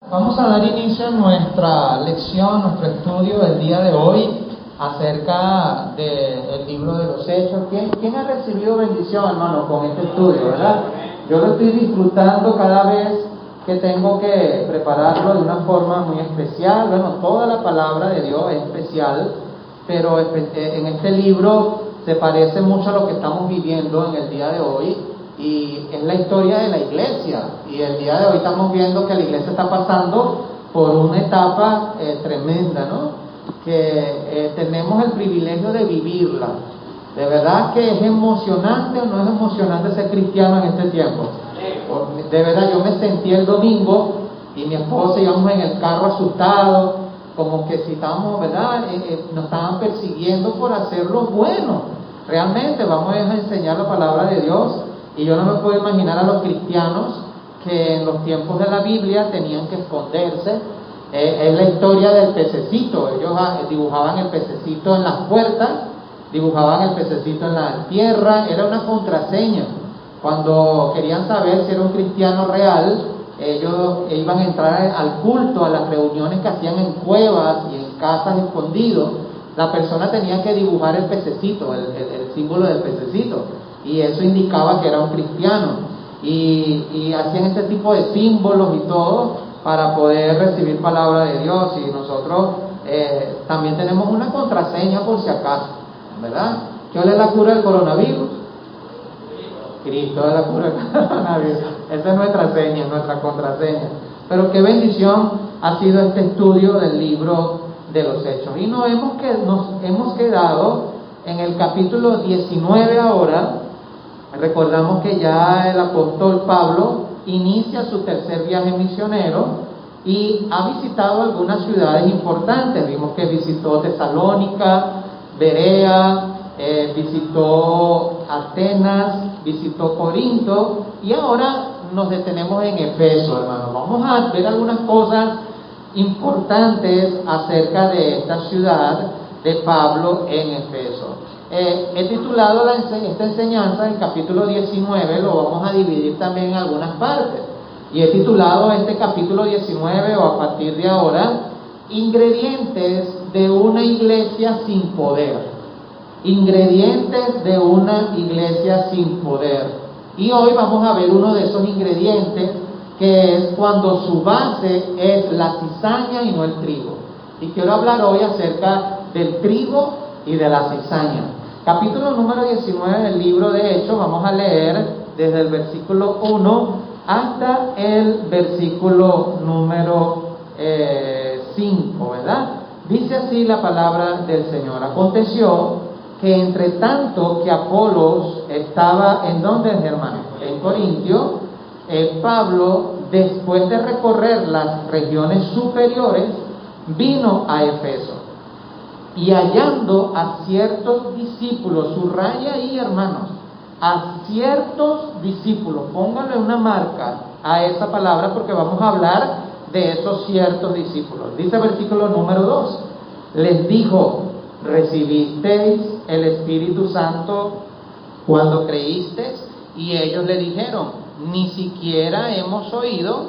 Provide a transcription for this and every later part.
Vamos a dar inicio a nuestra lección, nuestro estudio del día de hoy acerca del libro de los Hechos. ¿Quién ha recibido bendición, hermano, con este estudio, verdad? Yo lo estoy disfrutando cada vez que tengo que prepararlo de una forma muy especial. Bueno, toda la palabra de Dios es especial, pero en este libro se parece mucho a lo que estamos viviendo en el día de hoy. Y es la historia de la iglesia, y el día de hoy estamos viendo que la iglesia está pasando por una etapa tremenda, ¿no? Que tenemos el privilegio de vivirla. ¿De verdad que es emocionante o no es emocionante ser cristiano en este tiempo? De verdad, yo me sentí el domingo y mi esposa íbamos en el carro asustados, como que si estábamos, ¿verdad? Nos estaban persiguiendo por hacer lo bueno. Realmente vamos a enseñar la palabra de Dios. Y yo no me puedo imaginar a los cristianos que en los tiempos de la Biblia tenían que esconderse. Es la historia del pececito. Ellos dibujaban el pececito en las puertas, dibujaban el pececito en la tierra. Era una contraseña. Cuando querían saber si era un cristiano real, ellos iban a entrar al culto, a las reuniones que hacían en cuevas y en casas escondidos. La persona tenía que dibujar el pececito, el símbolo del pececito. Y eso indicaba que era un cristiano, y hacían este tipo de símbolos y todo para poder recibir palabra de Dios. Y nosotros también tenemos una contraseña por si acaso, ¿verdad? ¿Cuál es la cura del coronavirus? Cristo es la cura del coronavirus. Esa es nuestra seña, nuestra contraseña. Pero qué bendición ha sido este estudio del libro de los Hechos. Y nos hemos quedado en el capítulo 19 ahora. Recordamos que ya el apóstol Pablo inicia su tercer viaje misionero y ha visitado algunas ciudades importantes. Vimos que visitó Tesalónica, Berea, visitó Atenas, visitó Corinto, y ahora nos detenemos en Efeso, hermano. Vamos a ver algunas cosas importantes acerca de esta ciudad de Pablo en Efeso. He titulado esta enseñanza, el capítulo 19, lo vamos a dividir también en algunas partes. Y he titulado este capítulo 19, o a partir de ahora, Ingredientes de una iglesia sin poder. Ingredientes de una iglesia sin poder. Y hoy vamos a ver uno de esos ingredientes, que es cuando su base es la cizaña y no el trigo. Y quiero hablar hoy acerca del trigo y de la cizaña. Capítulo número 19 del libro de Hechos, vamos a leer desde el versículo 1 hasta el versículo número 5, ¿verdad? Dice así la palabra del Señor. Aconteció que entre tanto que Apolos estaba, ¿en dónde, hermano? En Corintio, Pablo, después de recorrer las regiones superiores, vino a Efeso. Y hallando a ciertos discípulos, subraya ahí, hermanos, a ciertos discípulos, pónganle una marca a esa palabra porque vamos a hablar de esos ciertos discípulos. Dice el versículo número 2, les dijo: ¿recibisteis el Espíritu Santo cuando creísteis? Y ellos le dijeron: ni siquiera hemos oído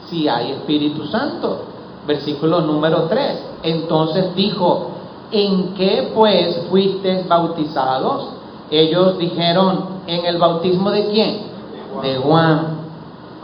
si hay Espíritu Santo. Versículo número 3, entonces dijo: ¿en qué pues fuisteis bautizados? Ellos dijeron: ¿en el bautismo de quién? De Juan.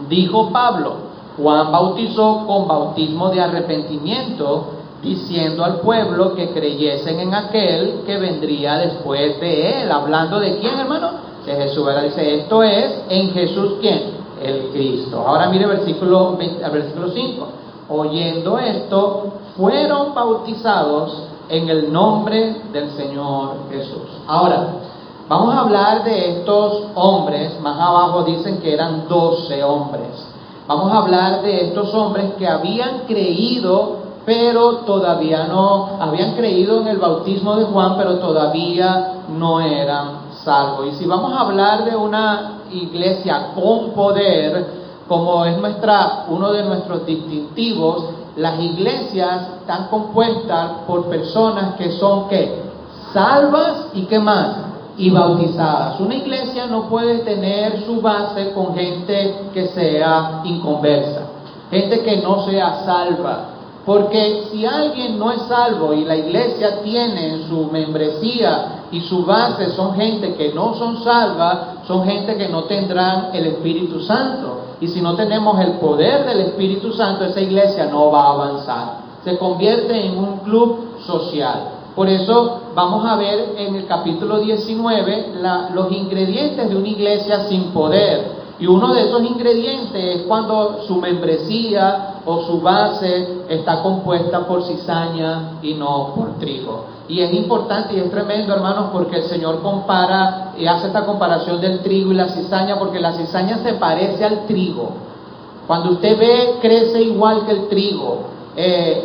Dijo Pablo: Juan bautizó con bautismo de arrepentimiento, diciendo al pueblo que creyesen en aquel que vendría después de él. Hablando de quién, hermano? De Jesús. Dice, esto es, en Jesús, ¿quién? El Cristo. Ahora mire versículo 5. Oyendo esto, fueron bautizados en el nombre del Señor Jesús. Ahora, vamos a hablar de estos hombres. Más abajo dicen que eran 12 hombres. Vamos a hablar de estos hombres que habían creído, pero todavía no, habían creído en el bautismo de Juan, pero todavía no eran salvos. Y si vamos a hablar de una iglesia con poder, como es uno de nuestros distintivos, las iglesias están compuestas por personas que son, ¿qué? Salvas y ¿qué más? Y bautizadas. Una iglesia no puede tener su base con gente que sea inconversa. gente que no sea salva. Porque si alguien no es salvo y la iglesia tiene en su membresía y su base son gente que no son salvas, son gente que no tendrán el Espíritu Santo. Y si no tenemos el poder del Espíritu Santo, esa iglesia no va a avanzar. Se convierte en un club social. Por eso vamos a ver en el capítulo 19 los ingredientes de una iglesia sin poder. Y uno de esos ingredientes es cuando su membresía o su base está compuesta por cizaña y no por trigo. Y es importante y es tremendo, hermanos, porque el Señor compara y hace esta comparación del trigo y la cizaña, porque la cizaña se parece al trigo. Cuando usted ve, crece igual que el trigo.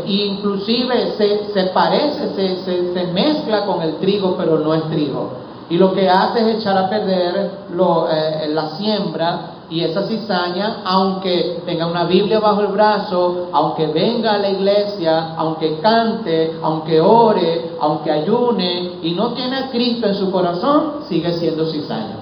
Inclusive se parece, se mezcla con el trigo, pero no es trigo. Y lo que hace es echar a perder la siembra, y esa cizaña, aunque tenga una Biblia bajo el brazo, aunque venga a la iglesia, aunque cante, aunque ore, aunque ayune, y no tiene a Cristo en su corazón, sigue siendo cizaña.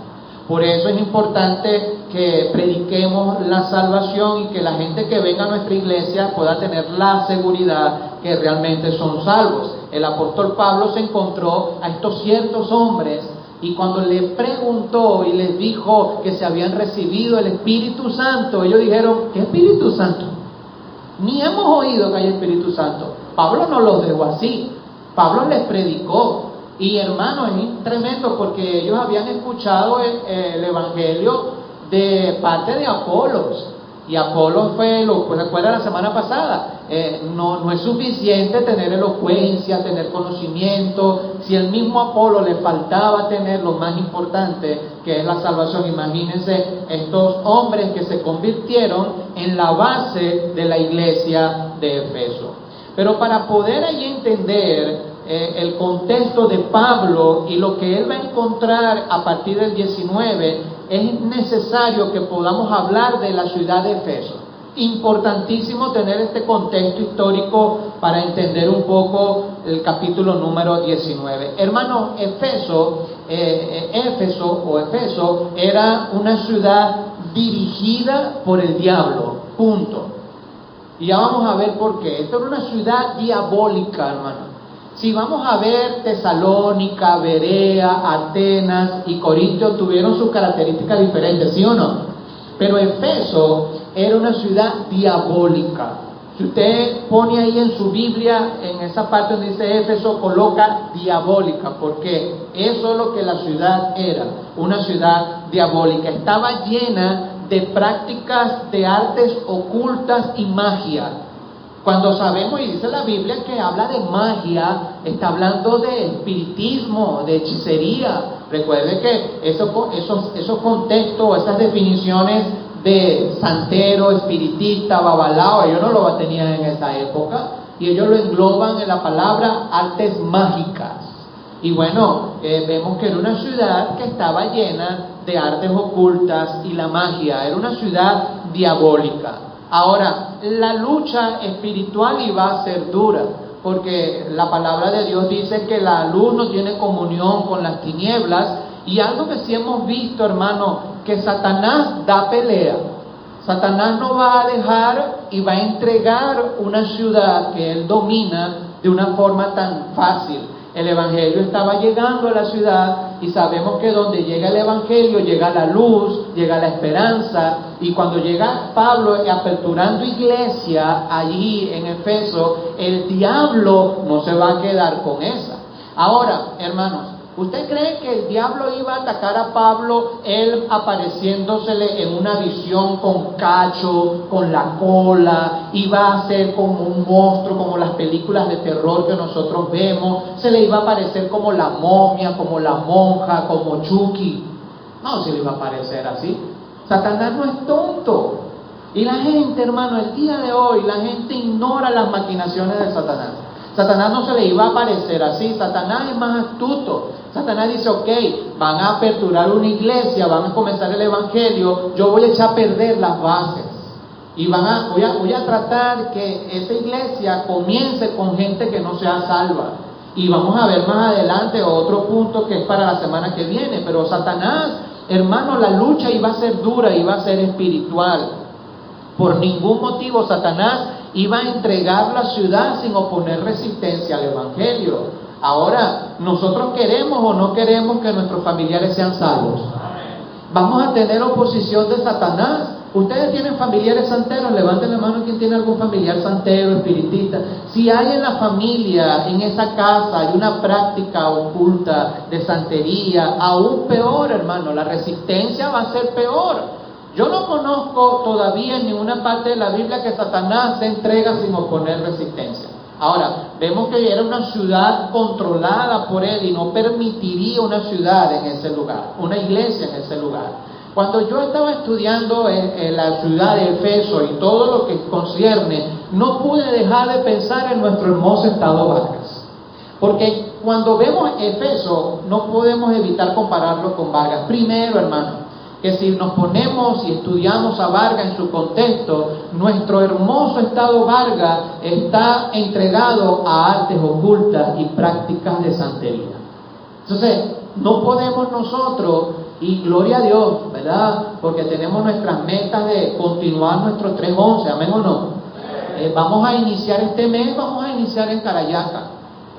Por eso es importante que prediquemos la salvación y que la gente que venga a nuestra iglesia pueda tener la seguridad que realmente son salvos. El apóstol Pablo se encontró a estos ciertos hombres y cuando le preguntó y les dijo que se habían recibido el Espíritu Santo, ellos dijeron: ¿qué Espíritu Santo? Ni hemos oído que hay Espíritu Santo. Pablo no los dejó así. Pablo les predicó. Y hermanos, es tremendo porque ellos habían escuchado el Evangelio de parte de Apolos. Y Apolos pues recuerda la semana pasada, no es suficiente tener elocuencia, tener conocimiento. Si el mismo Apolo le faltaba tener lo más importante, que es la salvación, imagínense estos hombres que se convirtieron en la base de la iglesia de Efeso. Pero para poder ahí entender el contexto de Pablo y lo que él va a encontrar a partir del 19, es necesario que podamos hablar de la ciudad de Efeso. Importantísimo tener este contexto histórico para entender un poco el capítulo número 19. Hermanos, Éfeso era una ciudad dirigida por el diablo, punto. Y ya vamos a ver por qué. Esto era una ciudad diabólica, hermano. Si vamos a ver, Tesalónica, Berea, Atenas y Corinto tuvieron sus características diferentes, ¿sí o no? Pero Efeso era una ciudad diabólica. Si usted pone ahí en su Biblia, en esa parte donde dice Éfeso, coloca diabólica, porque eso es lo que la ciudad era, una ciudad diabólica. Estaba llena de prácticas de artes ocultas y magia. Cuando sabemos, y dice la Biblia que habla de magia, está hablando de espiritismo, de hechicería. Recuerde que esos contextos, esas definiciones de santero, espiritista, babalao, ellos no lo tenían en esa época, y ellos lo engloban en la palabra artes mágicas. Y bueno, vemos que era una ciudad que estaba llena de artes ocultas y la magia, era una ciudad diabólica. Ahora, la lucha espiritual iba a ser dura, porque la palabra de Dios dice que la luz no tiene comunión con las tinieblas, y algo que sí hemos visto, hermano, que Satanás da pelea. Satanás no va a dejar y va a entregar una ciudad que él domina de una forma tan fácil. El Evangelio estaba llegando a la ciudad y sabemos que donde llega el Evangelio llega la luz, llega la esperanza, y cuando llega Pablo aperturando iglesia allí en Efeso, el diablo no se va a quedar con esa. Ahora, hermanos, ¿usted cree que el diablo iba a atacar a Pablo, él apareciéndosele en una visión con cacho, con la cola, iba a ser como un monstruo, como las películas de terror que nosotros vemos, se le iba a aparecer como la momia, como la monja, como Chucky? No, se le iba a aparecer así. Satanás no es tonto. Y la gente, hermano, el día de hoy, la gente ignora las maquinaciones de Satanás. Satanás no se le iba a aparecer así. Satanás es más astuto. Satanás dice: ok, van a aperturar una iglesia, van a comenzar el Evangelio, yo voy a echar a perder las bases. Y voy a tratar que esa iglesia comience con gente que no sea salva. Y vamos a ver más adelante otro punto que es para la semana que viene. Pero Satanás, hermano, la lucha iba a ser dura, iba a ser espiritual. Por ningún motivo Satanás iba a entregar la ciudad sin oponer resistencia al Evangelio. Ahora, ¿nosotros queremos o no queremos que nuestros familiares sean salvos? ¿Vamos a tener oposición de Satanás? ¿Ustedes tienen familiares santeros? Levanten la mano quien tiene algún familiar santero, espiritista. Si hay en la familia, en esa casa, hay una práctica oculta de santería, aún peor, hermano, la resistencia va a ser peor. Yo no conozco todavía en ninguna parte de la Biblia que Satanás se entrega sin oponer resistencia. Ahora, vemos que era una ciudad controlada por él y no permitiría una ciudad en ese lugar, una iglesia en ese lugar. Cuando yo estaba estudiando en la ciudad de Efeso y todo lo que concierne, no pude dejar de pensar en nuestro hermoso estado Vargas. Porque cuando vemos Efeso, no podemos evitar compararlo con Vargas. Primero, hermano, que si nos ponemos y estudiamos a Vargas en su contexto, nuestro hermoso estado Vargas está entregado a artes ocultas y prácticas de santería. Entonces, no podemos nosotros, y gloria a Dios, ¿verdad? Porque tenemos nuestras metas de continuar nuestro 311, ¿amén o no? Vamos a iniciar este mes, vamos a iniciar en Carayaca.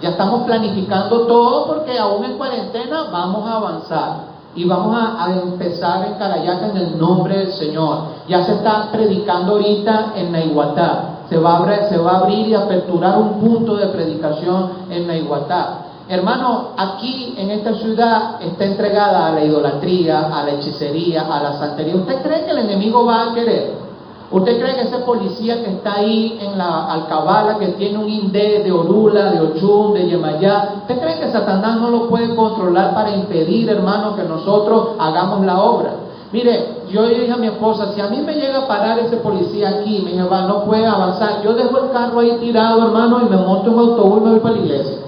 Ya estamos planificando todo porque aún en cuarentena vamos a avanzar. Y vamos a empezar en Carayaca en el nombre del Señor. Ya se está predicando ahorita en Naiguatá. Se va a abrir y aperturar un punto de predicación en Naiguatá. Hermano, aquí en esta ciudad está entregada a la idolatría, a la hechicería, a la santería. ¿Usted cree que el enemigo va a querer? ¿Usted cree que ese policía que está ahí en la alcabala, que tiene un INDE de Orula, de Ochun, de Yemayá, ¿usted cree que Satanás no lo puede controlar para impedir, hermano, que nosotros hagamos la obra? Mire, yo le dije a mi esposa, si a mí me llega a parar ese policía aquí, me dice, no puede avanzar, yo dejo el carro ahí tirado, hermano, y me monto en un autobús y me voy para la iglesia.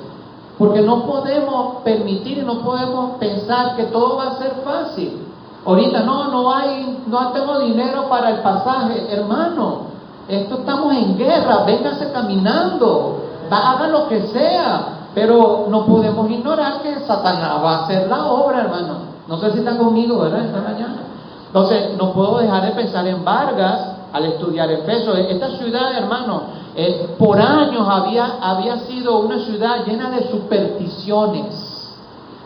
Porque no podemos permitir y no podemos pensar que todo va a ser fácil. Ahorita no tengo dinero para el pasaje, hermano. Estamos en guerra, véngase caminando, haga lo que sea, pero no podemos ignorar que Satanás va a hacer la obra, hermano. No sé si están conmigo, ¿verdad? Esta mañana. Entonces, no puedo dejar de pensar en Vargas al estudiar Efeso. Esta ciudad, hermano, por años había sido una ciudad llena de supersticiones.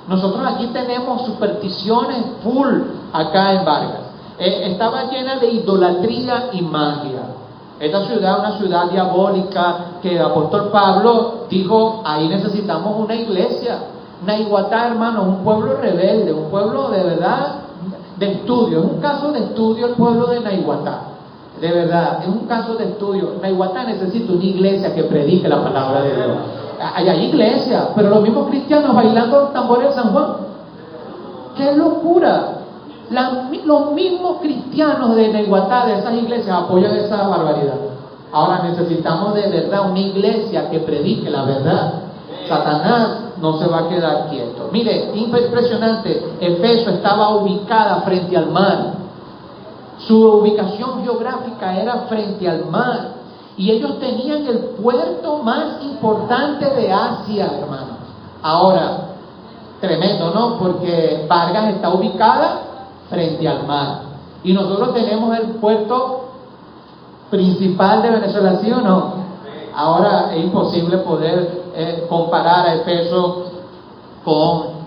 Nosotros aquí tenemos supersticiones full acá en Vargas. Estaba llena de idolatría y magia. Esta ciudad es una ciudad diabólica que el apóstol Pablo dijo, ahí necesitamos una iglesia. Naiguatá, hermano, un pueblo rebelde, un pueblo de verdad de estudio. Es un caso de estudio el pueblo de Naiguatá. De verdad, es un caso de estudio. Naiguatá necesita una iglesia que predique la palabra de Dios. Hay iglesia, pero los mismos cristianos bailando tambores de San Juan. ¡Qué locura! Los mismos cristianos de Naiguatá, de esas iglesias, apoyan esa barbaridad. Ahora necesitamos de verdad una iglesia que predique la verdad. Satanás no se va a quedar quieto. Mire, impresionante. Efeso estaba ubicada frente al mar. Su ubicación geográfica era frente al mar. Y ellos tenían el puerto más importante de Asia, hermano. Ahora, tremendo, ¿no? Porque Vargas está ubicada frente al mar. Y nosotros tenemos el puerto principal de Venezuela, ¿sí o no? Ahora es imposible poder comparar a Efeso con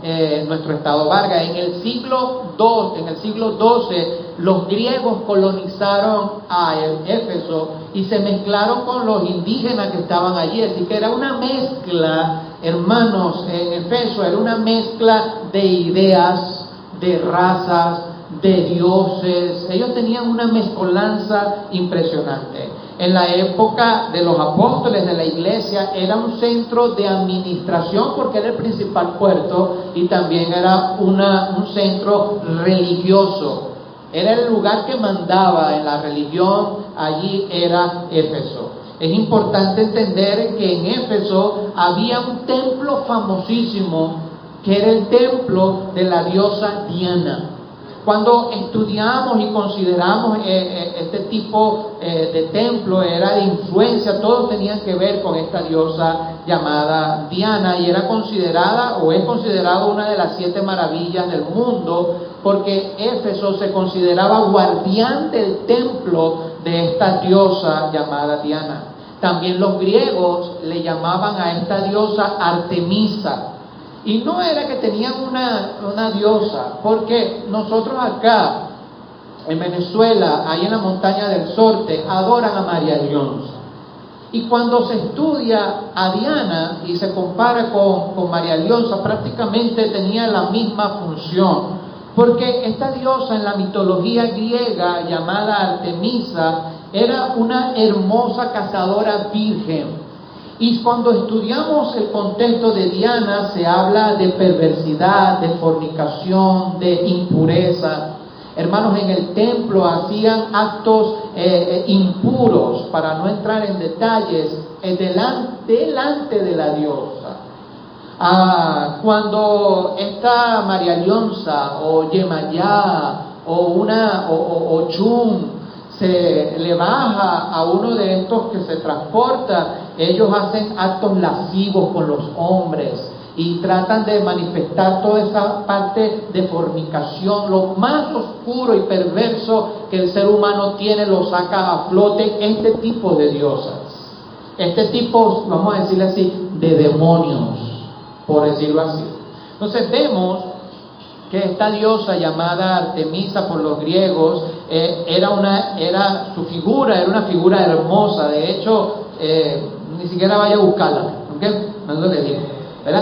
nuestro estado Vargas. En el siglo XII, los griegos colonizaron a Éfeso y se mezclaron con los indígenas que estaban allí. Así que era una mezcla, hermanos, en Efeso era una mezcla de ideas, de razas, de dioses. Ellos tenían una mezcolanza impresionante. En la época de los apóstoles de la iglesia era un centro de administración porque era el principal puerto y también era un centro religioso. Era el lugar que mandaba en la religión, allí era Éfeso. Es importante entender que en Éfeso había un templo famosísimo que era el templo de la diosa Diana. Cuando estudiamos y consideramos este tipo de templo, era de influencia, todos tenían que ver con esta diosa llamada Diana, y era considerada o es considerada una de las 7 maravillas del mundo, porque Éfeso se consideraba guardián del templo de esta diosa llamada Diana. También los griegos le llamaban a esta diosa Artemisa. Y no era que tenían una diosa, porque nosotros acá en Venezuela, ahí en la montaña del Sorte, adoran a María Dionsa. Y cuando se estudia a Diana y se compara con María Dionsa, prácticamente tenía la misma función. Porque esta diosa en la mitología griega llamada Artemisa era una hermosa cazadora virgen. Y cuando estudiamos el contexto de Diana se habla de perversidad, de fornicación, de impureza. Hermanos, en el templo hacían actos impuros, para no entrar en detalles, delante de la diosa. Cuando esta María Dionsa o Yemayá o Chum se le baja a uno de estos que se transporta, ellos hacen actos lascivos con los hombres y tratan de manifestar toda esa parte de fornicación, lo más oscuro y perverso que el ser humano tiene, lo saca a flote este tipo de diosas, este tipo, vamos a decirle así, de demonios, por decirlo así. Entonces vemos que esta diosa llamada Artemisa por los griegos era su figura, era una figura hermosa. De hecho, ni siquiera vaya a buscarla, ¿ok? No es lo que digo.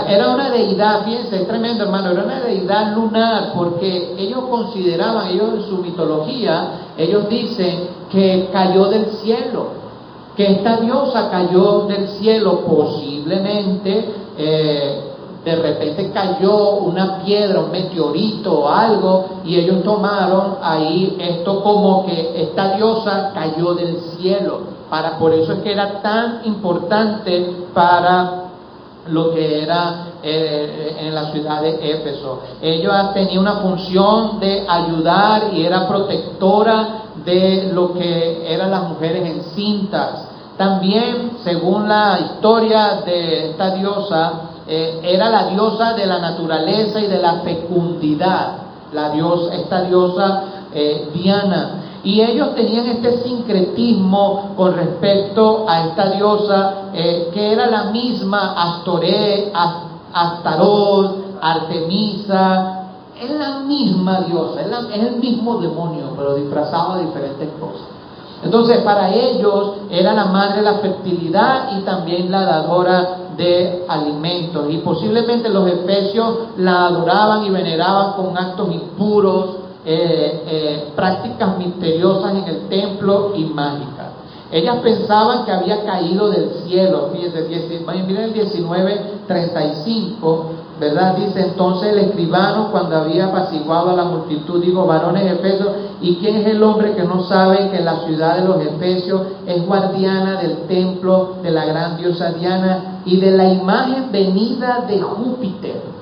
Era una deidad, fíjense, es tremendo, hermano, era una deidad lunar, porque ellos consideraban, ellos en su mitología, ellos dicen que cayó del cielo, que esta diosa cayó del cielo, posiblemente de repente cayó una piedra, un meteorito o algo, y ellos tomaron ahí esto como que esta diosa cayó del cielo. Por eso es que era tan importante para lo que era en la ciudad de Éfeso. Ella tenía una función de ayudar y era protectora de lo que eran las mujeres encintas. También, según la historia de esta diosa, era la diosa de la naturaleza y de la fecundidad, esta diosa Diana. Y ellos tenían este sincretismo con respecto a esta diosa, que era la misma Astarot, Artemisa, es la misma diosa, es el mismo demonio, pero disfrazado de diferentes cosas. Entonces, para ellos era la madre de la fertilidad y también la dadora de alimentos. Y posiblemente los efesios la adoraban y veneraban con actos impuros, prácticas misteriosas en el templo y mágicas. Ellas pensaban que había caído del cielo. Fíjense, miren el 19:35, ¿verdad? Dice: entonces el escribano, cuando había apaciguado a la multitud, dijo: varones efesios, ¿y quién es el hombre que no sabe que la ciudad de los efesios es guardiana del templo de la gran diosa Diana y de la imagen venida de Júpiter?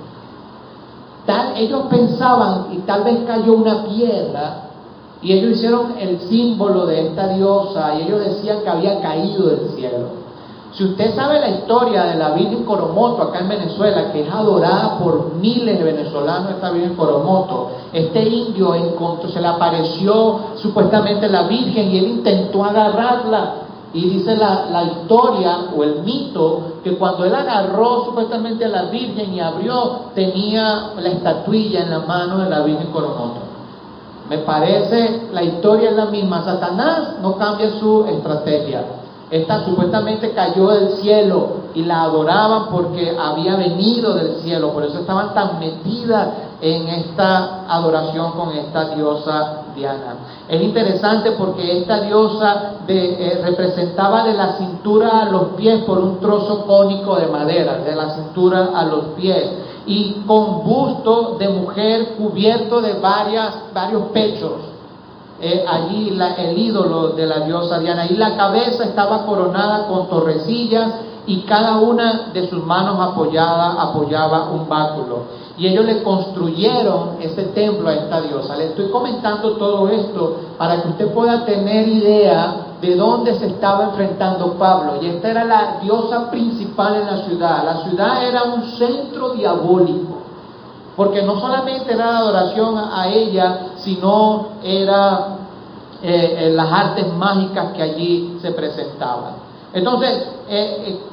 Ellos pensaban, y tal vez cayó una piedra, y ellos hicieron el símbolo de esta diosa, y ellos decían que había caído del cielo. Si usted sabe la historia de la Virgen Coromoto acá en Venezuela, que es adorada por miles de venezolanos, esta Virgen Coromoto, este indio se le apareció supuestamente la Virgen y él intentó agarrarla. Y dice la historia o el mito que cuando él agarró supuestamente a la Virgen y abrió, tenía la estatuilla en la mano de la Virgen Coromoto. Me parece, la historia es la misma. Satanás no cambia su estrategia. Esta supuestamente cayó del cielo y la adoraban porque había venido del cielo. Por eso estaban tan metidas en esta adoración con esta diosa Diana. Es interesante porque esta diosa representaba de la cintura a los pies por un trozo cónico de madera, de la cintura a los pies, y con busto de mujer cubierto de varios pechos. Allí el ídolo de la diosa Diana, y la cabeza estaba coronada con torrecillas y cada una de sus manos apoyaba un báculo. Y ellos le construyeron este templo a esta diosa. Le estoy comentando todo esto para que usted pueda tener idea de dónde se estaba enfrentando Pablo. Y esta era la diosa principal en la ciudad. La ciudad era un centro diabólico, porque no solamente era la adoración a ella, sino era las artes mágicas que allí se presentaban. Entonces,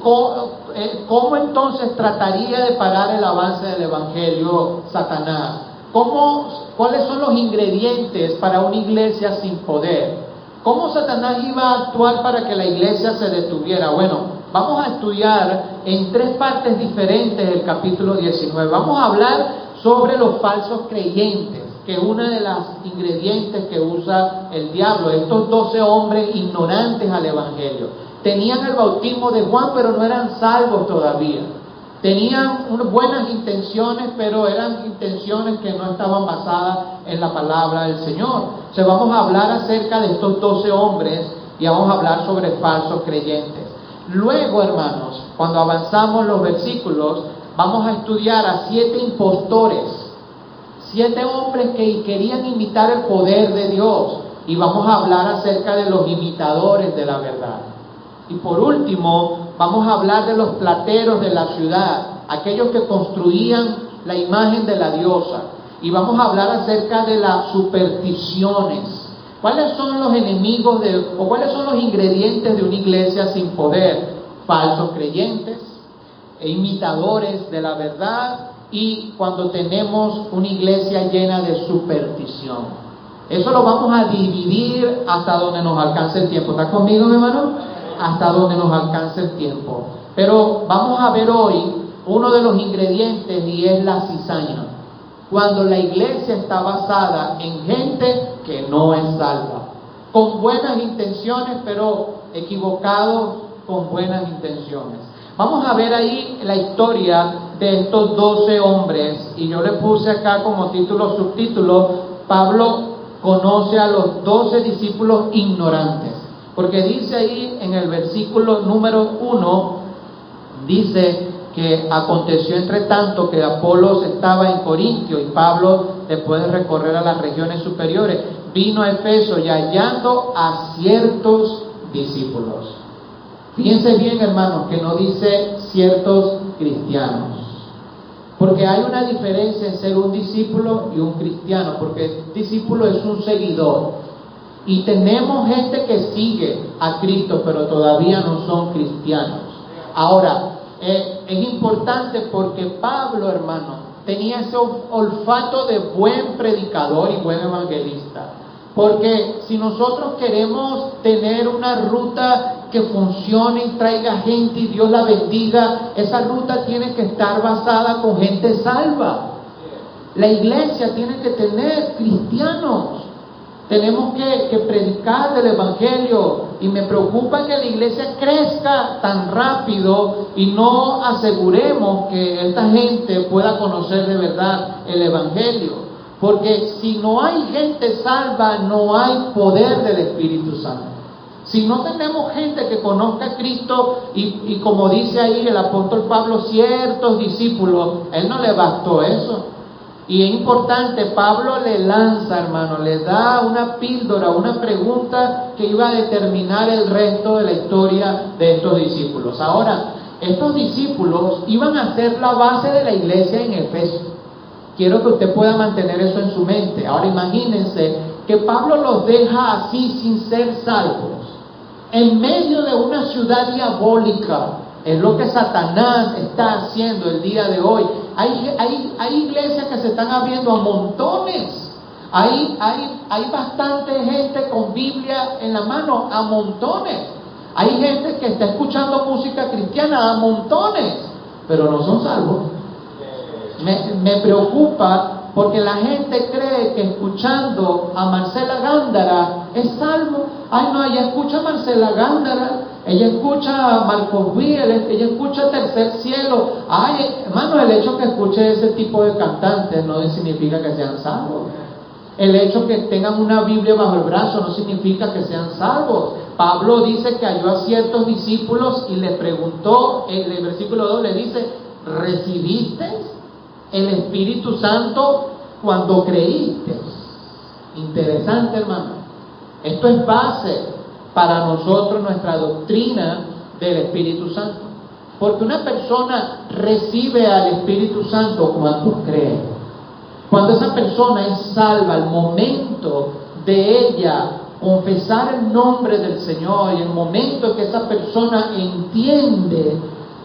¿cómo entonces trataría de parar el avance del Evangelio Satanás? ¿Cuáles son los ingredientes para una iglesia sin poder? ¿Cómo Satanás iba a actuar para que la iglesia se detuviera? Bueno, vamos a estudiar en 3 partes diferentes el capítulo 19. Vamos a hablar sobre los falsos creyentes, que es uno de los ingredientes que usa el diablo. Estos 12 hombres ignorantes al Evangelio. Tenían el bautismo de Juan, pero no eran salvos todavía. Tenían buenas intenciones, pero eran intenciones que no estaban basadas en la palabra del Señor. O sea, vamos a hablar acerca de estos 12 hombres y vamos a hablar sobre falsos creyentes. Luego, hermanos, cuando avanzamos los versículos, vamos a estudiar a 7 impostores, 7 hombres que querían imitar el poder de Dios, y vamos a hablar acerca de los imitadores de la verdad. Y por último, vamos a hablar de los plateros de la ciudad, aquellos que construían la imagen de la diosa. Y vamos a hablar acerca de las supersticiones. ¿Cuáles son los enemigos o cuáles son los ingredientes de una iglesia sin poder? Falsos creyentes, imitadores de la verdad, y cuando tenemos una iglesia llena de superstición. Eso lo vamos a dividir hasta donde nos alcance el tiempo. ¿Está conmigo, mi hermano? Hasta donde nos alcance el tiempo. Pero vamos a ver hoy uno de los ingredientes, y es la cizaña. Cuando la iglesia está basada en gente que no es salva, con buenas intenciones, pero equivocados con buenas intenciones. Vamos a ver ahí la historia de estos 12 hombres, y yo le puse acá como título, subtítulo: Pablo conoce a los 12 discípulos ignorantes. Porque dice ahí en el versículo número 1, dice que aconteció entre tanto que Apolos estaba en Corintio, y Pablo, después de recorrer a las regiones superiores, vino a Efeso, y hallando a ciertos discípulos. Fíjense bien, hermanos, que no dice ciertos cristianos, porque hay una diferencia en ser un discípulo y un cristiano, porque discípulo es un seguidor. Y tenemos gente que sigue a Cristo, pero todavía no son cristianos. Ahora, es importante porque Pablo, hermano, tenía ese olfato de buen predicador y buen evangelista. Porque si nosotros queremos tener una ruta que funcione y traiga gente y Dios la bendiga, esa ruta tiene que estar basada con gente salva. La iglesia tiene que tener cristianos. Tenemos que predicar del Evangelio, y me preocupa que la iglesia crezca tan rápido y no aseguremos que esta gente pueda conocer de verdad el Evangelio. Porque si no hay gente salva, no hay poder del Espíritu Santo. Si no tenemos gente que conozca a Cristo, y como dice ahí el apóstol Pablo, ciertos discípulos, él no le bastó eso. Y es importante, Pablo le lanza, hermano, le da una píldora, una pregunta que iba a determinar el resto de la historia de estos discípulos. Ahora, estos discípulos iban a ser la base de la iglesia en Efeso. Quiero que usted pueda mantener eso en su mente. Ahora imagínense que Pablo los deja así sin ser salvos, en medio de una ciudad diabólica. Es lo que Satanás está haciendo el día de hoy. Hay iglesias que se están abriendo a montones. Hay bastante gente con Biblia en la mano, a montones. Hay gente que está escuchando música cristiana, a montones, pero no son salvos. Me preocupa porque la gente cree que escuchando a Marcela Gándara es salvo. Ay, no, ella escucha a Marcela Gándara, ella escucha a Marcos Witt, ella escucha Tercer Cielo. Ay, hermano, el hecho que escuche ese tipo de cantantes no significa que sean salvos. El hecho que tengan una Biblia bajo el brazo no significa que sean salvos. Pablo dice que halló a ciertos discípulos y le preguntó, en el versículo 2 le dice: ¿recibiste el Espíritu Santo cuando creíste? Interesante, hermano. Esto es base para nosotros, nuestra doctrina del Espíritu Santo. Porque una persona recibe al Espíritu Santo cuando cree. Cuando esa persona es salva, al momento de ella confesar el nombre del Señor, y el momento en que esa persona entiende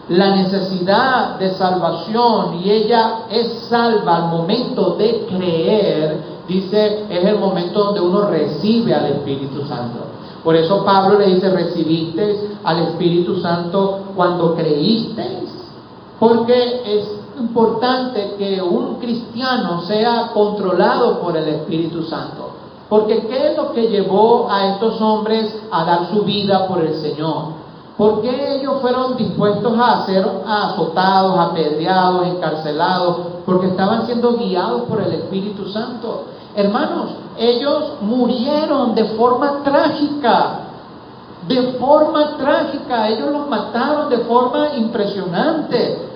la necesidad de salvación y ella es salva al momento de creer, dice, es el momento donde uno recibe al Espíritu Santo. Por eso Pablo le dice, recibisteis al Espíritu Santo cuando creísteis, porque es importante que un cristiano sea controlado por el Espíritu Santo. Porque ¿qué es lo que llevó a estos hombres a dar su vida por el Señor? ¿Por qué ellos fueron dispuestos a ser azotados, apedreados, encarcelados? Porque estaban siendo guiados por el Espíritu Santo. Hermanos, ellos murieron de forma trágica. De forma trágica. Ellos los mataron de forma impresionante.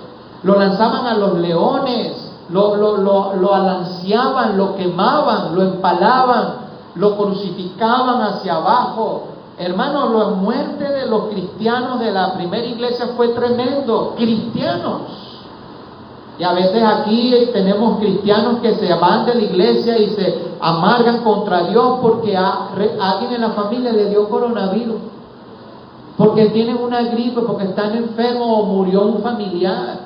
Lo lanzaban a los leones, lo alanceaban, lo quemaban, lo empalaban, lo crucificaban hacia abajo. Hermanos, la muerte de los cristianos de la primera iglesia fue tremendo. Cristianos. Y a veces aquí tenemos cristianos que se van de la iglesia y se amargan contra Dios porque a alguien en la familia le dio coronavirus, porque tienen una gripe, porque están enfermos o murió un familiar,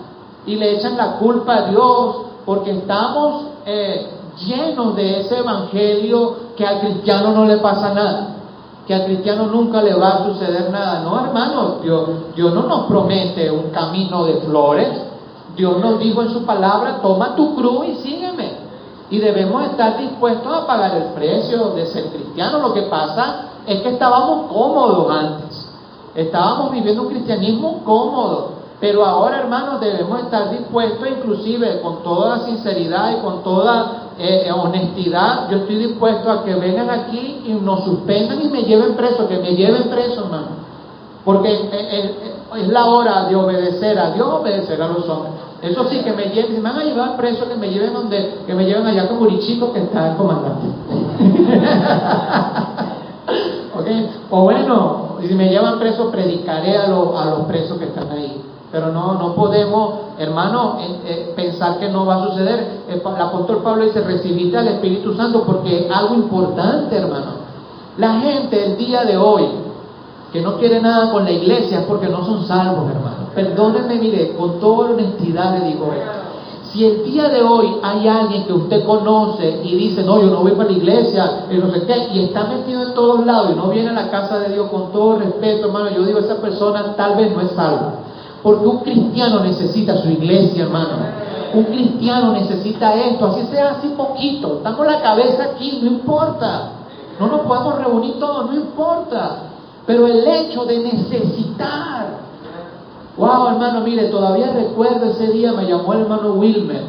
y le echan la culpa a Dios porque estamos llenos de ese evangelio que al cristiano no le pasa nada, que al cristiano nunca le va a suceder nada. No, hermanos, Dios no nos promete un camino de flores. Dios nos dijo en su palabra, toma tu cruz y sígueme. Y debemos estar dispuestos a pagar el precio de ser cristiano. Lo que pasa es que estábamos cómodos antes. Estábamos viviendo un cristianismo cómodo. Pero ahora, hermanos, debemos estar dispuestos, inclusive con toda sinceridad y con toda honestidad. Yo estoy dispuesto a que vengan aquí y nos suspendan y me lleven preso, que me lleven preso, hermano. Porque es la hora de obedecer a Dios, obedecer a los hombres. Eso sí, que me lleven, si me van a llevar preso, que me lleven allá con Urichico, que está el comandante. ¿Okay? O bueno, si me llevan preso, predicaré a los presos que están ahí. Pero no podemos, hermano, pensar que no va a suceder. El apóstol Pablo dice, recibiste al Espíritu Santo, porque es algo importante, hermano. La gente el día de hoy que no quiere nada con la iglesia es porque no son salvos, hermano. Perdónenme, mire, con toda honestidad le digo esto. Si el día de hoy hay alguien que usted conoce y dice, no, yo no voy para la iglesia, y no sé qué, y está metido en todos lados y no viene a la casa de Dios, con todo respeto, hermano, yo digo, esa persona tal vez no es salva. Porque un cristiano necesita su iglesia, hermano. Un cristiano necesita esto, así sea, así poquito. Estamos la cabeza aquí, no importa. No nos podemos reunir todos, no importa. Pero el hecho de necesitar. Wow, hermano, mire, todavía recuerdo ese día, me llamó el hermano Wilmer.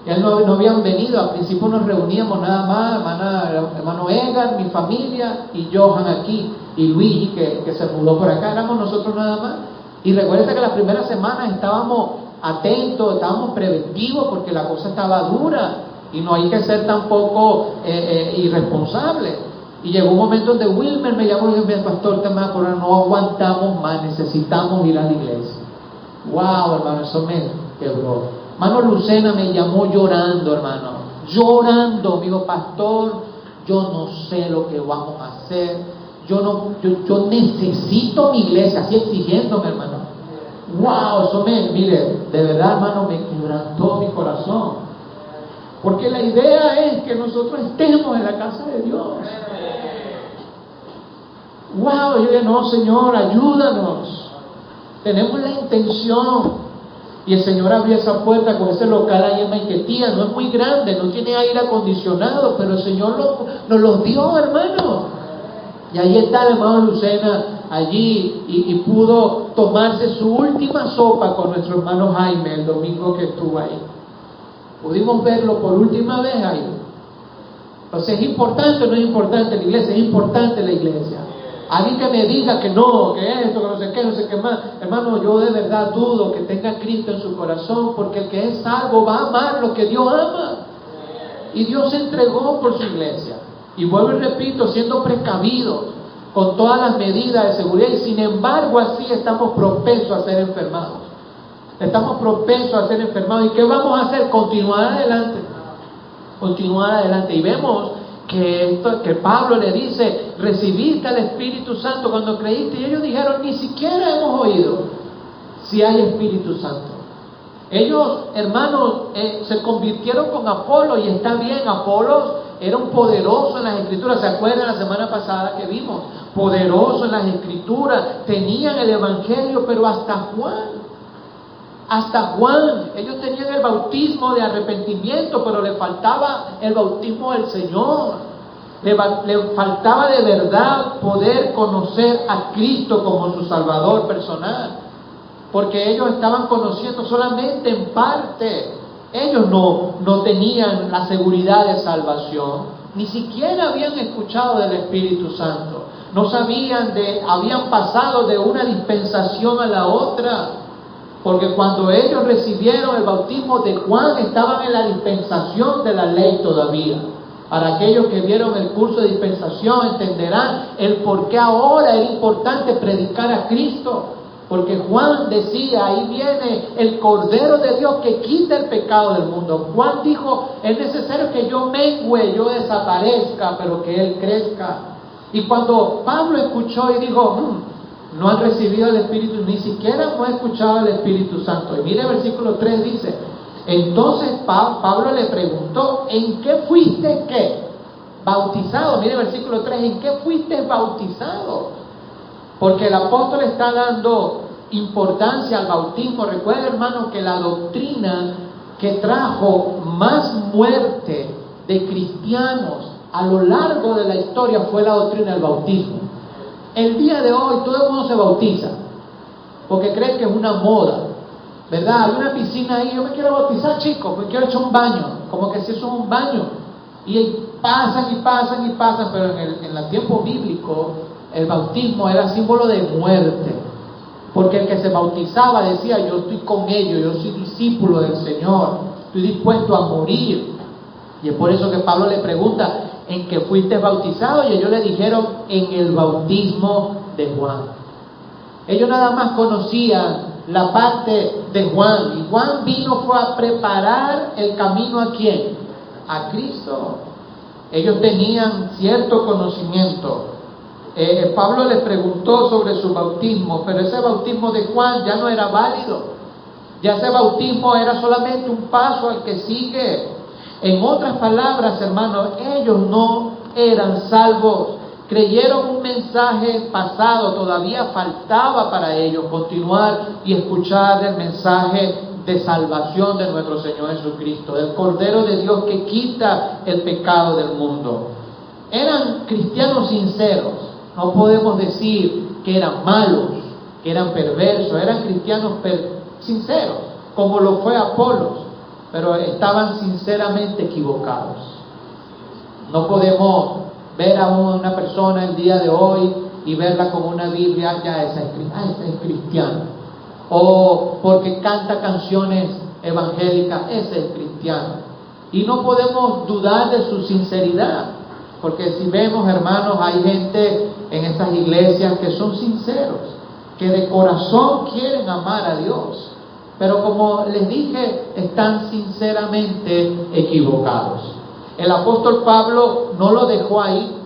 Él no habían venido, al principio nos reuníamos nada más, hermano Edgar, mi familia, y Johan aquí, y Luigi, que se mudó por acá, éramos nosotros nada más. Y recuerda que las primeras semanas estábamos atentos, estábamos preventivos, porque la cosa estaba dura, y no hay que ser tampoco irresponsable. Y llegó un momento donde Wilmer me llamó y dijo, mira, pastor, no aguantamos más, necesitamos ir a la iglesia. Wow, hermano, eso me quebró. Hermano Lucena me llamó llorando, hermano, llorando, me dijo, pastor, yo no sé lo que vamos a hacer, yo necesito mi iglesia, así exigiéndome, hermano. Wow, eso mire, de verdad, hermano, me quebrantó mi corazón. Porque la idea es que nosotros estemos en la casa de Dios. Wow, yo dije, no, Señor, ayúdanos. Tenemos la intención. Y el Señor abrió esa puerta con ese local ahí en Maiquetía. No es muy grande, no tiene aire acondicionado, pero el Señor nos los dio, hermano. Y ahí está el hermano Lucena allí y pudo tomarse su última sopa con nuestro hermano Jaime el domingo que estuvo ahí. Pudimos verlo por última vez ahí. Entonces, ¿es importante o no es importante la iglesia? Es importante la iglesia. Alguien que me diga que no, que esto, que no sé qué más. Hermano, yo de verdad dudo que tenga Cristo en su corazón, porque el que es salvo va a amar lo que Dios ama. Y Dios se entregó por su iglesia. Y vuelvo y repito, siendo precavidos con todas las medidas de seguridad, y sin embargo así estamos propensos a ser enfermados. Estamos propensos a ser enfermados. ¿Y qué vamos a hacer? Continuar adelante. Continuar adelante. Y vemos que Pablo le dice, recibiste al Espíritu Santo cuando creíste, y ellos dijeron, ni siquiera hemos oído si hay Espíritu Santo. Ellos, hermanos, se convirtieron con Apolos, y está bien, Apolos era un poderoso en las Escrituras. ¿Se acuerdan la semana pasada que vimos? Poderoso en las Escrituras, tenían el Evangelio, pero hasta Juan, ellos tenían el bautismo de arrepentimiento, pero le faltaba el bautismo del Señor. Le faltaba de verdad poder conocer a Cristo como su Salvador personal, porque ellos estaban conociendo solamente en parte. Ellos no tenían la seguridad de salvación, ni siquiera habían escuchado del Espíritu Santo, no sabían habían pasado de una dispensación a la otra, porque cuando ellos recibieron el bautismo de Juan estaban en la dispensación de la ley todavía. Para aquellos que vieron el curso de dispensación entenderán el por qué ahora era importante predicar a Cristo. Porque Juan decía, ahí viene el Cordero de Dios que quita el pecado del mundo. Juan dijo, es necesario que yo mengüe, yo desaparezca, pero que Él crezca. Y cuando Pablo escuchó y dijo, no han recibido el Espíritu, ni siquiera hemos escuchado el Espíritu Santo. Y mire el versículo 3 dice, entonces Pablo le preguntó, ¿en qué fuiste qué? Bautizado. Mire el versículo 3, ¿en qué fuiste bautizado? Porque el apóstol está dando importancia al bautismo. Recuerda, hermano, que la doctrina que trajo más muerte de cristianos a lo largo de la historia fue la doctrina del bautismo. El día de hoy todo el mundo se bautiza porque cree que es una moda, ¿verdad? Hay una piscina ahí, yo me quiero bautizar, chicos, me quiero echar un baño, como que si eso es un baño. Y pasan, pero en el tiempo bíblico el bautismo era símbolo de muerte, porque el que se bautizaba decía, yo estoy con ellos, yo soy discípulo del Señor, estoy dispuesto a morir. Y es por eso que Pablo le pregunta, ¿en qué fuiste bautizado? Y ellos le dijeron, en el bautismo de Juan. Ellos nada más conocían la parte de Juan, y Juan fue a preparar el camino ¿a quién? A Cristo. Ellos tenían cierto conocimiento. Pablo le preguntó sobre su bautismo, pero ese bautismo de Juan ya no era válido. Ya ese bautismo era solamente un paso al que sigue. En otras palabras, hermanos, ellos no eran salvos. Creyeron un mensaje pasado, todavía faltaba para ellos continuar y escuchar el mensaje de salvación de nuestro Señor Jesucristo, del Cordero de Dios que quita el pecado del mundo. Eran cristianos sinceros. No podemos decir que eran malos, que eran perversos, eran cristianos sinceros, como lo fue Apolos, pero estaban sinceramente equivocados. No podemos ver a una persona el día de hoy y verla como una Biblia, ya esa es cristiana, o porque canta canciones evangélicas, ese es cristiano. Y no podemos dudar de su sinceridad. Porque si vemos, hermanos, hay gente en estas iglesias que son sinceros, que de corazón quieren amar a Dios, pero como les dije, están sinceramente equivocados. El apóstol Pablo no lo dejó ahí.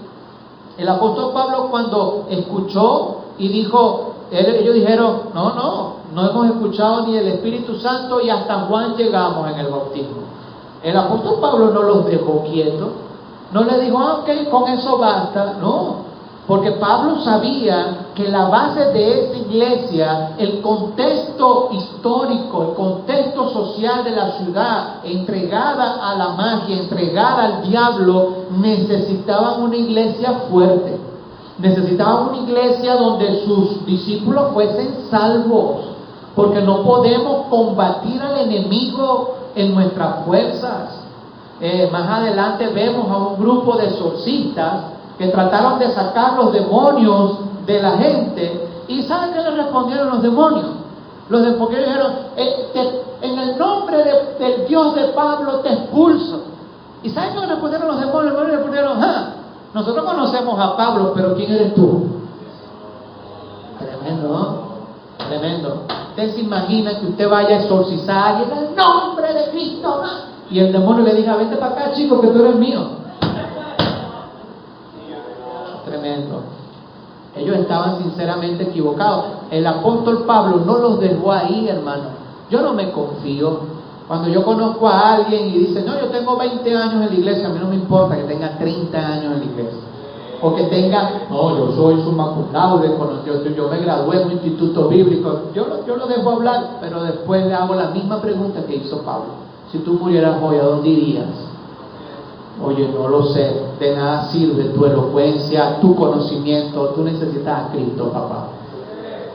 El apóstol Pablo, cuando escuchó y dijo, ellos dijeron, no hemos escuchado ni el Espíritu Santo, y hasta Juan llegamos en el bautismo. El apóstol Pablo no los dejó quietos. No le dijo, ok, con eso basta. No, porque Pablo sabía que la base de esa iglesia, el contexto histórico, el contexto social de la ciudad, entregada a la magia, entregada al diablo, necesitaban una iglesia fuerte. Necesitaban una iglesia donde sus discípulos fuesen salvos, porque no podemos combatir al enemigo en nuestras fuerzas. Más adelante vemos a un grupo de exorcistas que trataron de sacar los demonios de la gente. ¿Y saben qué le respondieron los demonios? Los demonios dijeron, en el nombre del Dios de Pablo te expulso. ¿Y saben qué le respondieron los demonios? Los demonios le respondieron, nosotros conocemos a Pablo, pero ¿quién eres tú? Tremendo, ¿no? Tremendo. Usted se imagina que usted vaya a exorcizar y en el nombre de Cristo, y el demonio le diga, vente para acá, chico, que tú eres mío. ellos estaban sinceramente equivocados. El apóstol Pablo no los dejó ahí, hermano. Yo no me confío. Cuando yo conozco a alguien y dice, no, yo tengo 20 años en la iglesia, a mí no me importa que tenga 30 años en la iglesia. O que tenga, no, yo soy summa cum laude, yo me gradué en un instituto bíblico. Yo lo dejo hablar, pero después le hago la misma pregunta que hizo Pablo. Si tú murieras hoy, ¿a dónde irías? Oye, no lo sé, de nada sirve tu elocuencia, tu conocimiento, tú necesitas a Cristo, papá.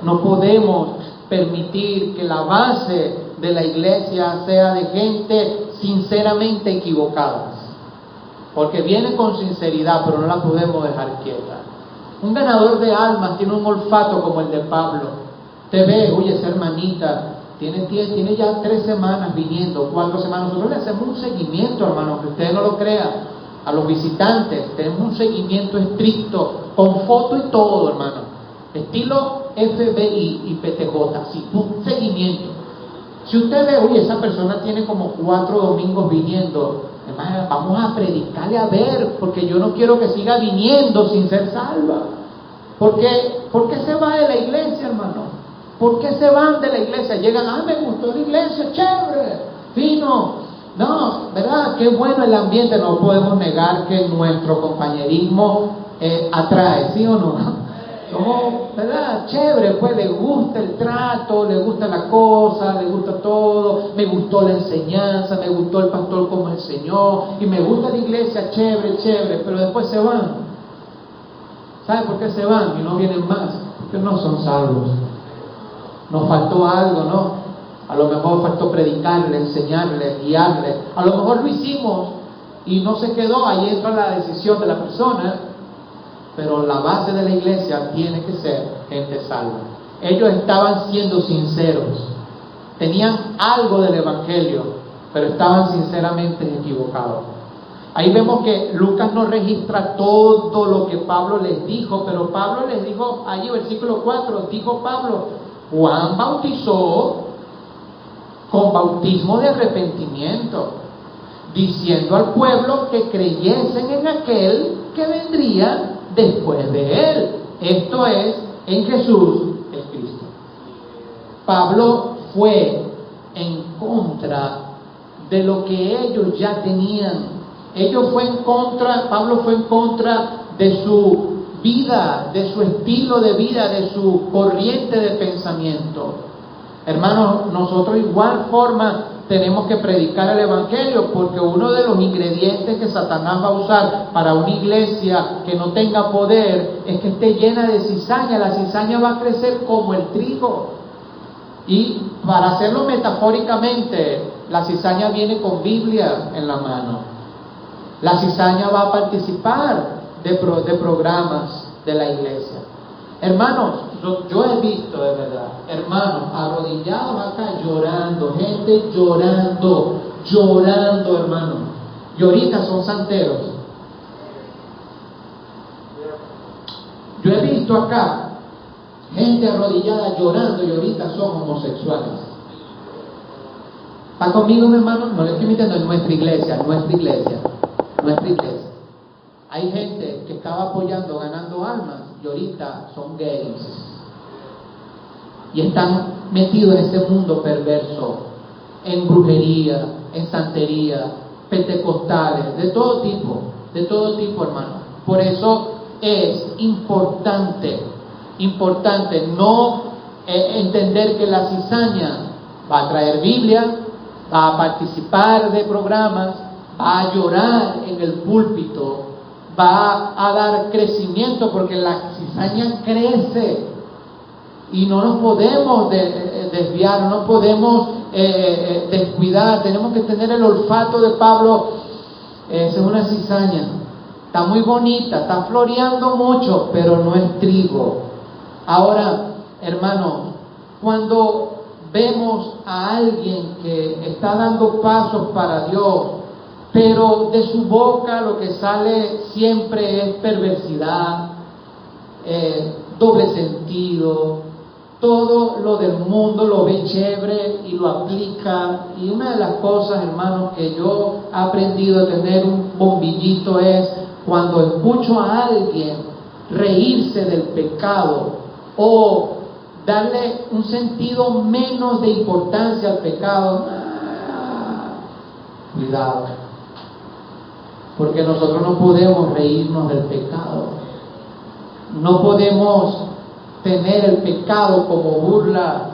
No podemos permitir que la base de la iglesia sea de gente sinceramente equivocada, porque viene con sinceridad, pero no la podemos dejar quieta. Un ganador de almas tiene un olfato como el de Pablo. Te ve, oye, esa hermanita tiene ya 3 semanas viniendo, 4 semanas. Nosotros le hacemos un seguimiento, hermano, que ustedes no lo crean, a los visitantes. Tenemos un seguimiento estricto, con foto y todo, hermano. Estilo FBI y PTJ, así, un seguimiento. Si usted ve, oye, esa persona tiene como 4 domingos viniendo, hermano, vamos a predicarle a ver, porque yo no quiero que siga viniendo sin ser salva. ¿Por qué se va de la iglesia, hermano? ¿Por qué se van de la iglesia? Llegan, me gustó la iglesia, chévere, fino. No, ¿verdad? Qué bueno el ambiente. No podemos negar que nuestro compañerismo atrae, ¿sí o no? Somos, ¿verdad? Chévere, pues le gusta el trato, le gusta la cosa, le gusta todo. Me gustó la enseñanza, me gustó el pastor como enseñó, y me gusta la iglesia, chévere, pero después se van. ¿Sabe por qué se van y no vienen más? Porque no son salvos. Nos faltó algo, ¿no? A lo mejor faltó predicarle, enseñarle, guiarle. A lo mejor lo hicimos y no se quedó. Ahí entra la decisión de la persona. Pero la base de la iglesia tiene que ser gente salva. Ellos estaban siendo sinceros. Tenían algo del evangelio, pero estaban sinceramente equivocados. Ahí vemos que Lucas no registra todo lo que Pablo les dijo, pero Pablo les dijo, allí versículo 4, dijo Pablo, Juan bautizó con bautismo de arrepentimiento, diciendo al pueblo que creyesen en aquel que vendría después de él, esto es, en Jesús el Cristo. Pablo fue en contra de lo que ellos ya tenían. Pablo fue en contra de su vida, de su estilo de vida, de su corriente de pensamiento. Hermanos, nosotros igual forma tenemos que predicar el evangelio, porque uno de los ingredientes que Satanás va a usar para una iglesia que no tenga poder es que esté llena de cizaña. La cizaña va a crecer como el trigo. Y para hacerlo metafóricamente, la cizaña viene con Biblia en la mano. La cizaña va a participar de programas de la iglesia. Hermanos, yo he visto de verdad, hermanos, arrodillados acá llorando, gente llorando, hermanos. Y ahorita son santeros. Yo he visto acá gente arrodillada llorando y ahorita son homosexuales. ¿Está conmigo, mi hermano? No le estoy mintiendo, en nuestra iglesia. Hay gente que estaba apoyando, ganando almas, y ahorita son gays. Y están metidos en ese mundo perverso, en brujería, en santería, pentecostales, de todo tipo, hermano. Por eso es importante no entender que la cizaña va a traer Biblia, va a participar de programas, va a llorar en el púlpito, va a dar crecimiento, porque la cizaña crece y no nos podemos desviar, no nos podemos descuidar. Tenemos que tener el olfato de Pablo. Es una cizaña, está muy bonita, está floreando mucho, pero no es trigo. Ahora, hermano, cuando vemos a alguien que está dando pasos para Dios, pero de su boca lo que sale siempre es perversidad, doble sentido, todo lo del mundo lo ve chévere y lo aplica. Y una de las cosas, hermanos, que yo he aprendido a tener un bombillito es cuando escucho a alguien reírse del pecado o darle un sentido menos de importancia al pecado. Cuidado, porque nosotros no podemos reírnos del pecado, no podemos tener el pecado como burla,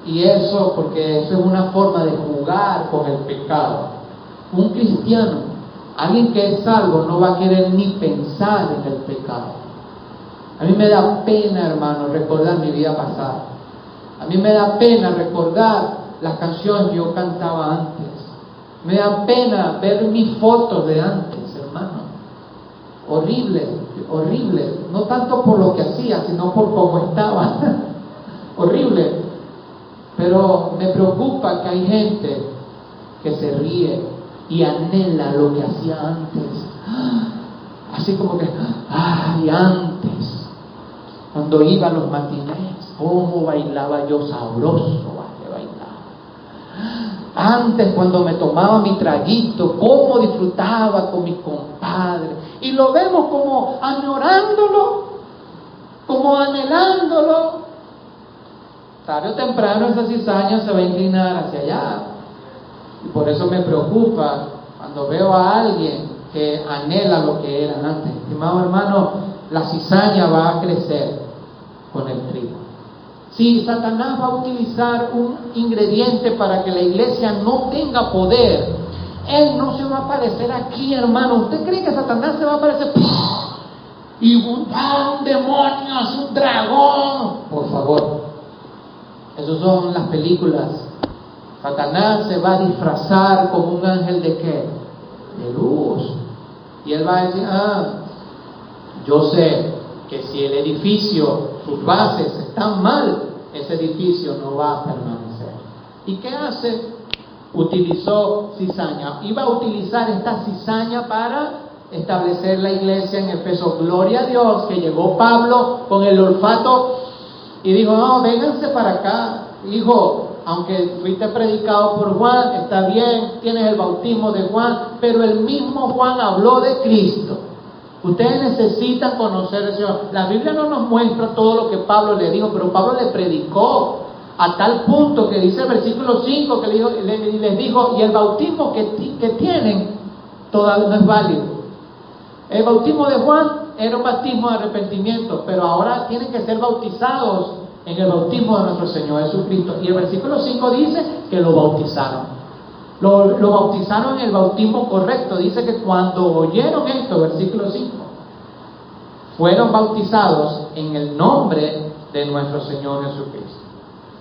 y eso, porque eso es una forma de jugar con el pecado. Un cristiano, alguien que es salvo, no va a querer ni pensar en el pecado. A mí me da pena, hermano, recordar mi vida pasada. A mí me da pena recordar las canciones que yo cantaba antes. Me da pena ver mis fotos de antes, hermano. Horrible, horrible. No tanto por lo que hacía, sino por cómo estaba. Horrible. Pero me preocupa que hay gente que se ríe y anhela lo que hacía antes. Así como que, ay, antes. Cuando iba a los matinés, cómo bailaba yo sabroso, que bailaba. Antes, cuando me tomaba mi traguito, cómo disfrutaba con mis compadres. Y lo vemos como añorándolo, como anhelándolo. Tarde o temprano esa cizaña se va a inclinar hacia allá. Y por eso me preocupa cuando veo a alguien que anhela lo que era antes. Estimado hermano, la cizaña va a crecer con el trigo. Si Satanás va a utilizar un ingrediente para que la iglesia no tenga poder, él no se va a aparecer aquí, hermano. ¿Usted cree que Satanás se va a aparecer? Y un demonio, un dragón. Por favor, esas son las películas. Satanás se va a disfrazar como un ángel de ¿qué? De luz. Y él va a decir, yo sé que si el edificio, sus bases están mal, ese edificio no va a permanecer. ¿Y qué hace? Utilizó cizaña. Iba a utilizar esta cizaña para establecer la iglesia en Efeso. Gloria a Dios que llegó Pablo con el olfato y dijo, no, vénganse para acá, hijo. Aunque fuiste predicado por Juan, está bien, tienes el bautismo de Juan, pero el mismo Juan habló de Cristo. Ustedes necesitan conocer al Señor. La Biblia no nos muestra todo lo que Pablo le dijo, pero Pablo le predicó a tal punto que dice el versículo 5 que les dijo, y el bautismo que tienen todavía no es válido. El bautismo de Juan era un bautismo de arrepentimiento, pero ahora tienen que ser bautizados en el bautismo de nuestro Señor Jesucristo. Y el versículo 5 dice que lo bautizaron. Lo bautizaron en el bautismo correcto. Dice que cuando oyeron esto, versículo 5, fueron bautizados en el nombre de nuestro Señor Jesucristo.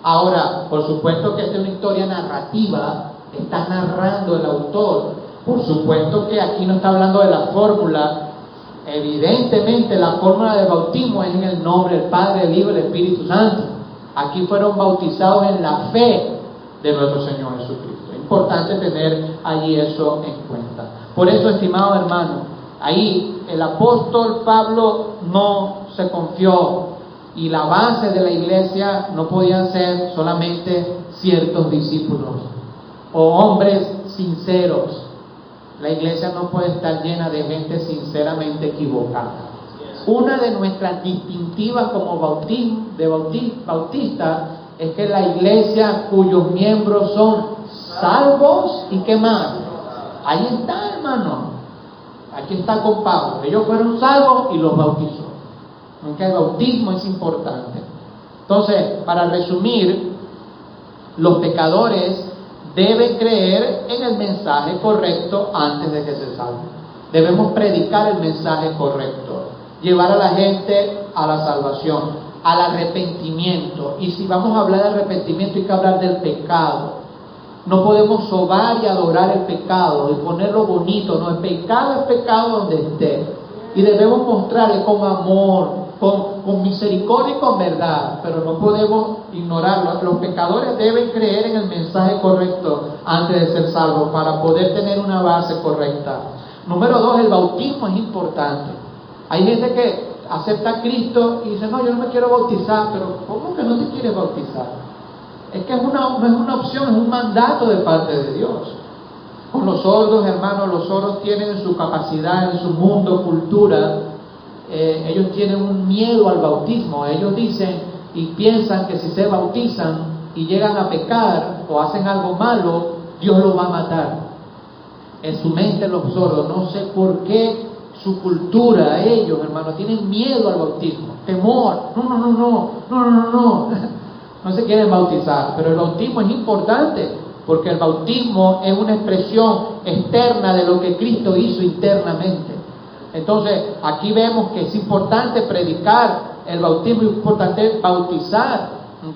Ahora, por supuesto que esta es una historia narrativa, está narrando el autor. Por supuesto que aquí no está hablando de la fórmula. Evidentemente la fórmula del bautismo es en el nombre del Padre, del Hijo y del Espíritu Santo. Aquí fueron bautizados en la fe de nuestro Señor Jesucristo. Es importante tener allí eso en cuenta. Por eso, estimado hermano, ahí el apóstol Pablo no se confió, y la base de la iglesia no podían ser solamente ciertos discípulos o hombres sinceros. La iglesia no puede estar llena de gente sinceramente equivocada. Una de nuestras distintivas como bautistas es que la iglesia cuyos miembros son salvos y ¿qué más? Ahí está, hermano. Aquí está con Pablo. Ellos fueron salvos y los bautizó. Aunque el bautismo es importante. Entonces, para resumir, los pecadores deben creer en el mensaje correcto antes de que se salven. Debemos predicar el mensaje correcto, llevar a la gente a la salvación, al arrepentimiento. Y si vamos a hablar de arrepentimiento, hay que hablar del pecado. No podemos sobar y adorar el pecado y ponerlo bonito. No, el pecado es pecado donde esté. Y debemos mostrarle con amor, con misericordia y con verdad, pero no podemos ignorarlo. Los pecadores deben creer en el mensaje correcto antes de ser salvos para poder tener una base correcta. Número 2, el bautismo es importante. Hay gente que acepta a Cristo y dice, no, yo no me quiero bautizar. Pero ¿cómo que no te quieres bautizar? Es que no es una opción, es un mandato de parte de Dios. Con los sordos, hermanos, los sordos tienen en su capacidad, en su mundo, cultura, ellos tienen un miedo al bautismo. Ellos dicen y piensan que si se bautizan y llegan a pecar o hacen algo malo, Dios los va a matar. En su mente los sordos, no sé por qué su cultura, ellos, hermanos, tienen miedo al bautismo, temor, no se quieren bautizar. Pero el bautismo es importante, porque el bautismo es una expresión externa de lo que Cristo hizo internamente. Entonces, aquí vemos que es importante predicar el bautismo, es importante bautizar,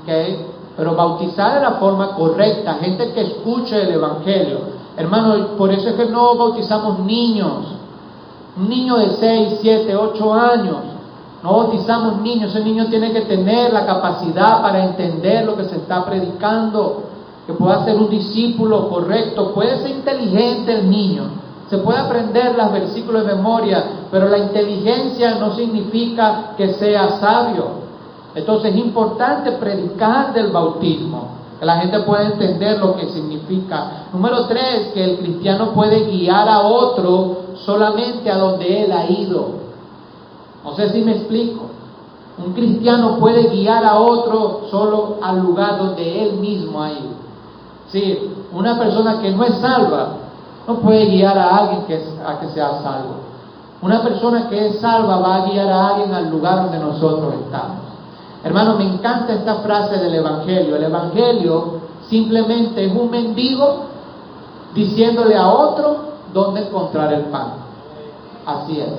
¿okay? Pero bautizar de la forma correcta, gente que escuche el Evangelio. Hermano, por eso es que no bautizamos niños. Un niño de 6, 7, 8 años. No bautizamos niños. Ese niño tiene que tener la capacidad para entender lo que se está predicando, que pueda ser un discípulo correcto. Puede ser inteligente el niño, se puede aprender los versículos de memoria, pero la inteligencia no significa que sea sabio. Entonces es importante predicar del bautismo, que la gente pueda entender lo que significa. Número 3, que el cristiano puede guiar a otro solamente a donde él ha ido. No sé si me explico. Un cristiano puede guiar a otro solo al lugar donde él mismo ha ido. Sí, una persona que no es salva no puede guiar a alguien a que sea salvo. Una persona que es salva va a guiar a alguien al lugar donde nosotros estamos. Hermano, me encanta esta frase del Evangelio. El Evangelio simplemente es un mendigo diciéndole a otro dónde encontrar el pan. Así es.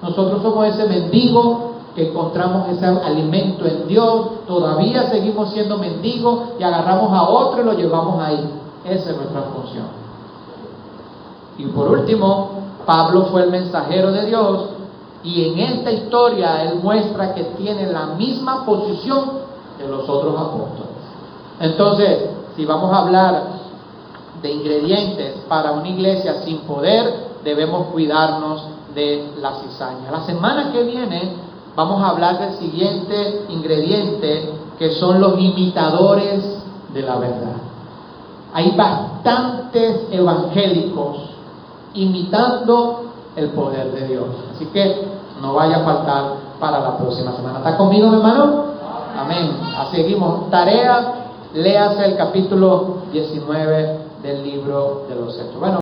Nosotros somos ese mendigo que encontramos ese alimento en Dios. Todavía seguimos siendo mendigos y agarramos a otro y lo llevamos ahí. Esa es nuestra función. Y por último, Pablo fue el mensajero de Dios. Y en esta historia él muestra que tiene la misma posición que los otros apóstoles. Entonces, si vamos a hablar de ingredientes para una iglesia sin poder, debemos cuidarnos de la cizaña. La semana que viene vamos a hablar del siguiente ingrediente, que son los imitadores de la verdad. Hay bastantes evangélicos imitando el poder de Dios. Así que no vaya a faltar para la próxima semana. ¿Está conmigo, mi hermano? Amén. Seguimos. Tarea, léase el capítulo 19 del libro de los Hechos. Bueno.